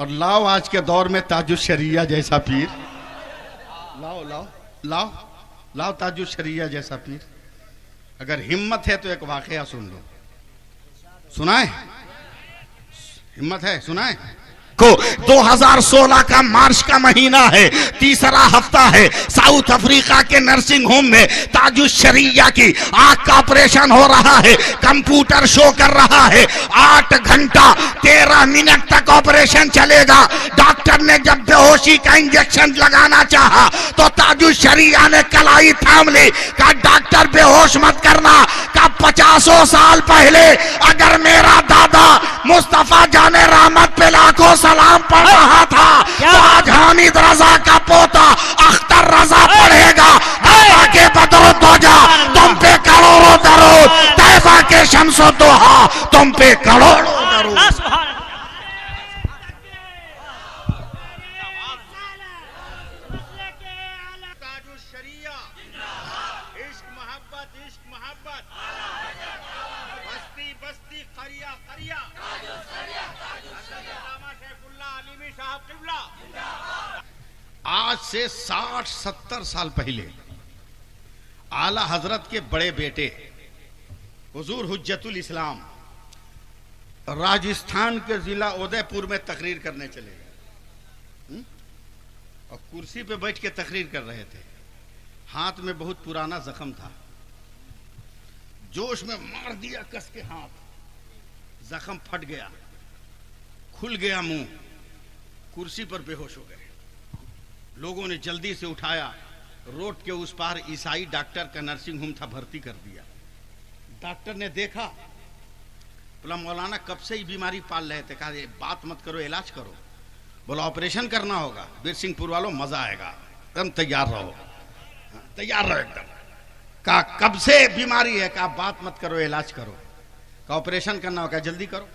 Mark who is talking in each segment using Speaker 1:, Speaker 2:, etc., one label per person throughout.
Speaker 1: और लाओ आज के दौर में ताजुश शरिया जैसा पीर, लाओ लाओ लाओ लाओ ताजुश शरिया जैसा पीर। अगर हिम्मत है तो एक वाकया सुन लो। सुनाए? हिम्मत है? सुनाए को 2016 का मार्च का महीना है, तीसरा हफ्ता है। साउथ अफ्रीका के नर्सिंग होम में ताजुश शरिया की आंख का ऑपरेशन हो रहा है। कंप्यूटर शो कर रहा है 8 घंटा 13 मिनट तक ऑपरेशन चलेगा। डॉक्टर ने जब बेहोशी का इंजेक्शन लगाना चाहा तो ताजुश शरिया ने कलाई थाम ली। कहा डॉक्टर बेहोश मत करना। कहा 50 साल पहले अगर मेरा दादा मुस्तफा जाने रहमत पे लाखों सलाम पढ़ रहा था तो आज हामिद रजा का पोता अख्तर रजा पढ़ेगा। तैफा के बदरो दोजा तुम पे करोड़ों दरूद, तैफा के शम्सो दोहा तुम पे करोड़ों दरूद। आज से 60-70 साल पहले आला हजरत के बड़े बेटे हुजूर हुज्जतुल इस्लाम राजस्थान के जिला उदयपुर में तकरीर करने चले गए और कुर्सी पे बैठ के तकरीर कर रहे थे। हाथ में बहुत पुराना जख्म था, जोश में मार दिया कस के हाथ, जख्म फट गया, खुल गया मुंह, कुर्सी पर बेहोश हो गए। लोगों ने जल्दी से उठाया, रोड के उस पार ईसाई डॉक्टर का नर्सिंग होम था, भर्ती कर दिया। डॉक्टर ने देखा, बोला मौलाना कब से ही बीमारी पाल रहे थे। कहा बात मत करो, इलाज करो। बोला ऑपरेशन करना होगा। बीरसिंहपुर वालों मजा आएगा, एकदम तैयार रहो, तैयार रहो एकदम। कहा कब से बीमारी है? कहा बात मत करो, इलाज करो। कहा ऑपरेशन करना होगा, जल्दी करो।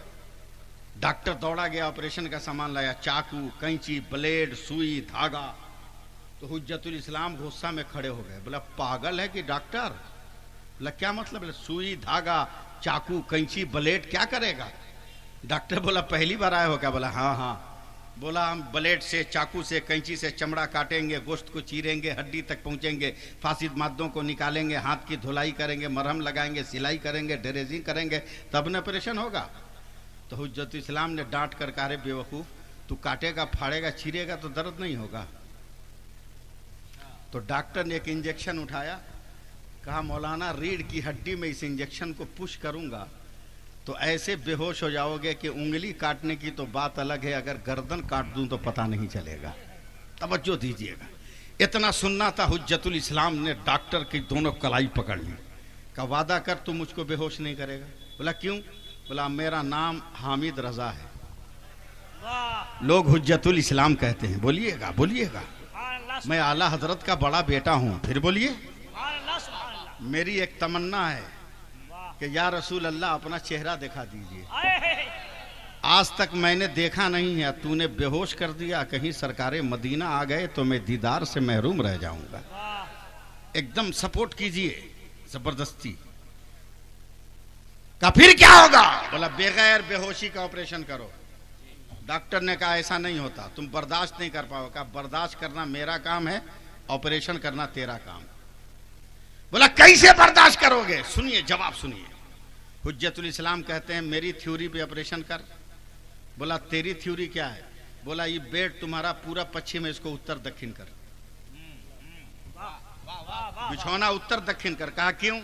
Speaker 1: डॉक्टर दौड़ा गया, ऑपरेशन का सामान लाया, चाकू, कैंची, ब्लेड, सुई, धागा। तो हुज्जतुल इस्लाम गुस्सा में खड़े हो गए। बोला पागल है कि डॉक्टर? बोला क्या मतलब? बोला सुई, धागा, चाकू, कैंची, ब्लेड क्या करेगा? डॉक्टर बोला पहली बार आए हो क्या? बोला हाँ हाँ। बोला हम ब्लेड से, चाकू से, कैंची से चमड़ा काटेंगे, गोश्त को चीरेंगे, हड्डी तक पहुंचेंगे, फासिद मादों को निकालेंगे, हाथ की धुलाई करेंगे, मरहम लगाएंगे, सिलाई करेंगे, ड्रेसिंग करेंगे, तब न ऑपरेशन होगा। तो हुज्जतुल इस्लाम ने डांट कर कहा रे बेवकूफ, तू काटेगा, फाड़ेगा, चीरेगा तो दर्द नहीं होगा। तो डॉक्टर ने एक इंजेक्शन उठाया, कहा मौलाना रीढ़ की हड्डी में इस इंजेक्शन को पुश करूंगा तो ऐसे बेहोश हो जाओगे कि उंगली काटने की तो बात अलग है, अगर गर्दन काट दूं तो पता नहीं चलेगा। तवज्जो दीजिएगा। इतना सुनना था, हुज्जतुल इस्लाम ने डॉक्टर की दोनों कलाई पकड़ ली। कहा वादा कर तू मुझको बेहोश नहीं करेगा। बोला क्यों? बोला मेरा नाम हामिद रजा है, लोग हुज्जतुल इस्लाम कहते हैं। बोलिएगा बोलिएगा, मैं आला हजरत का बड़ा बेटा हूं। फिर बोलिए, मेरी एक तमन्ना है कि या रसूल अल्लाह अपना चेहरा दिखा दीजिए। आज तक मैंने देखा नहीं है, तूने बेहोश कर दिया, कहीं सरकारे मदीना आ गए तो मैं दीदार से महरूम रह जाऊंगा। एकदम सपोर्ट कीजिए जबरदस्ती। का फिर क्या होगा? बोला बगैर बेहोशी का ऑपरेशन करो। डॉक्टर ने कहा ऐसा नहीं होता, तुम बर्दाश्त नहीं कर पाओगे। कहा बर्दाश्त करना मेरा काम है, ऑपरेशन करना तेरा काम। बोला कैसे बर्दाश्त करोगे? सुनिए जवाब सुनिए। हुज्जतुल इस्लाम कहते हैं मेरी थ्योरी पे ऑपरेशन कर। बोला तेरी थ्योरी क्या है? बोला ये बेड तुम्हारा पूरा पश्चिम है, इसको उत्तर दक्षिण कर, बिछौना उत्तर दक्षिण कर। कहा क्यों?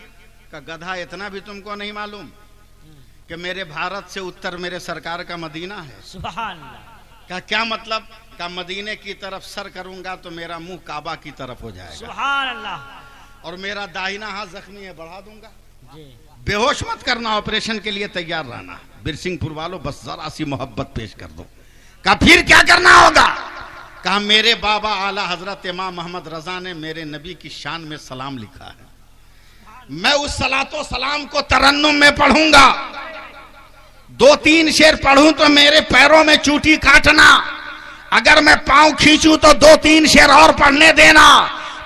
Speaker 1: का गधा इतना भी तुमको नहीं मालूम कि मेरे भारत से उत्तर मेरे सरकार का मदीना है। सुभान अल्लाह। का क्या मतलब? का मदीने की तरफ सर करूंगा तो मेरा मुंह काबा की तरफ हो जाएगा। सुभान अल्लाह। और मेरा दाहिना हाथ जख्मी है, बढ़ा दूंगा। बेहोश मत करना, ऑपरेशन के लिए तैयार रहना। बीरसिंहपुर वालों बस जरा सी मोहब्बत पेश कर दो। का फिर क्या करना होगा? कहा मेरे बाबा आला हजरत इमाम मोहम्मद रजा ने मेरे नबी की शान में सलाम लिखा है, मैं उस सलातो सलाम को तरन्नुम में पढ़ूंगा। 2-3 शेर पढ़ूं तो मेरे पैरों में चूटी काटना, अगर मैं पांव खींचूं तो 2-3 शेर और पढ़ने देना,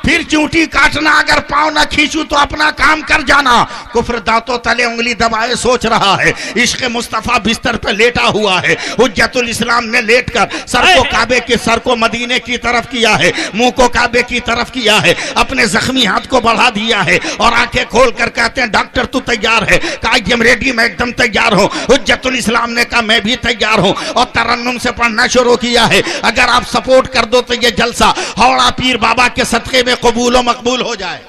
Speaker 1: फिर चूंटी काटना, अगर पाँव न खींचू तो अपना काम कर जाना। कुफ्र दांतों तले उंगली दबाए सोच रहा है, इश्क मुस्तफा बिस्तर पे लेटा हुआ है। हुज्जतुल इस्लाम ने लेटकर सर को काबे के सर को मदीने की तरफ किया है, मुंह को काबे की तरफ किया है, अपने जख्मी हाथ को बढ़ा दिया है और आंखें खोल कर कहते हैं डॉक्टर तू तैयार है? कहा आई एम रेडी, मैं एकदम तैयार हूं। हुज्जतुल इस्लाम ने कहा मैं भी तैयार हूं और तरन्नुम से पढ़ना शुरू किया है। अगर आप सपोर्ट कर दो तो ये जलसा हौड़ा पीर बाबा के सदक़े में कबूल मकबूल हो जाए,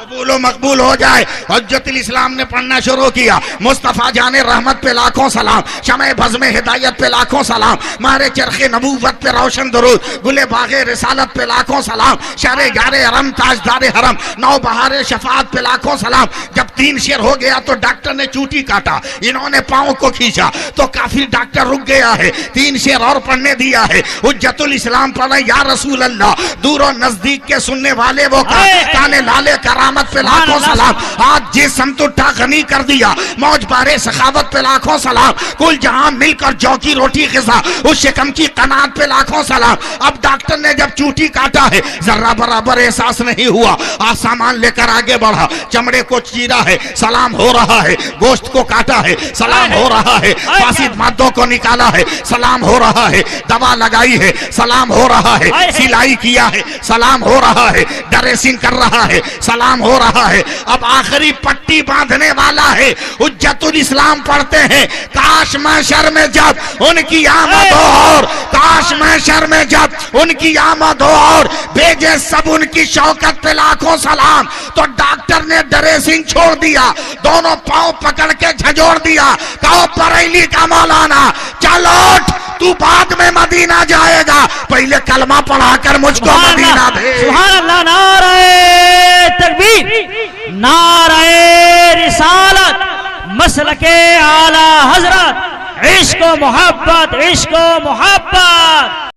Speaker 1: कबूल मकबूल हो जाए। हुज्जतुल इस्लाम ने पढ़ना शुरू किया। मुस्तफा जाने रहमत पे लाखों सलाम, शमे बज़्म हिदायत पे लाखों सलाम, मारे चरखे नबूवत पे रोशन दरूद, गुले बागे रिसालत पे लाखों सलाम, शरे गारे हरम ताजदारे हरम, नौ बहारे शफात पे लाखों सलाम। जब 3 शेर हो गया तो डॉक्टर ने चूटी काटा, इन्होंने पाँव को खींचा तो काफी डॉक्टर रुक गया है, 3 शेर और पढ़ने दिया है। हुज्जतुल इस्लाम पढ़ा या रसूल अल्लाह, दूर और नजदीक के सुनने वाले वो काने लाले करामत पे लाखों सलाम, आज जिस्म तो उठा गनी कर दिया, मौज बारे सखावत पे लाखों सलाम, कुल जहां मिलकर जौ की रोटी गिज़ा, उस शिकम की कनात पे लाखों सलाम। अब डॉक्टर ने जब चूटी काटा है जर्रा बराबर एहसास नहीं हुआ, आज सामान लेकर आगे बढ़ा, चमड़े को चीरा है, सलाम हो रहा है, गोश्त को काटा है, सलाम हो रहा है, फासिद मादों को निकाला है, सलाम हो रहा है, दवा लगाई है, सलाम हो रहा है, सिलाई किया है, सलाम हो रहा है, ड्रेसिंग कर रहा है, सलाम हो रहा है। अब आखिरी पट्टी बांधने वाला है। हुज्जतुल इस्लाम पढ़ते हैं काश महशर में जब उनकी आमद हो, और काश महशर में जब उनकी आमद हो और भेजे सब उनकी शौकत पे लाखों सलाम। तो डॉक्टर ने ड्रेसिंग छोड़ दिया, दोनों पांव पकड़ के झंझोड़ दिया, कहो बरेली का मौलाना चल उठ, तू बाद में मदीना जाएगा, पहले कलमा पढ़ाकर मुझको मदीना दे।
Speaker 2: सुभान अल्लाह, नारे तकबीर, नारे रिसालत, मसलके आला हजरत, इश्क मोहब्बत, इश्क मोहब्बत।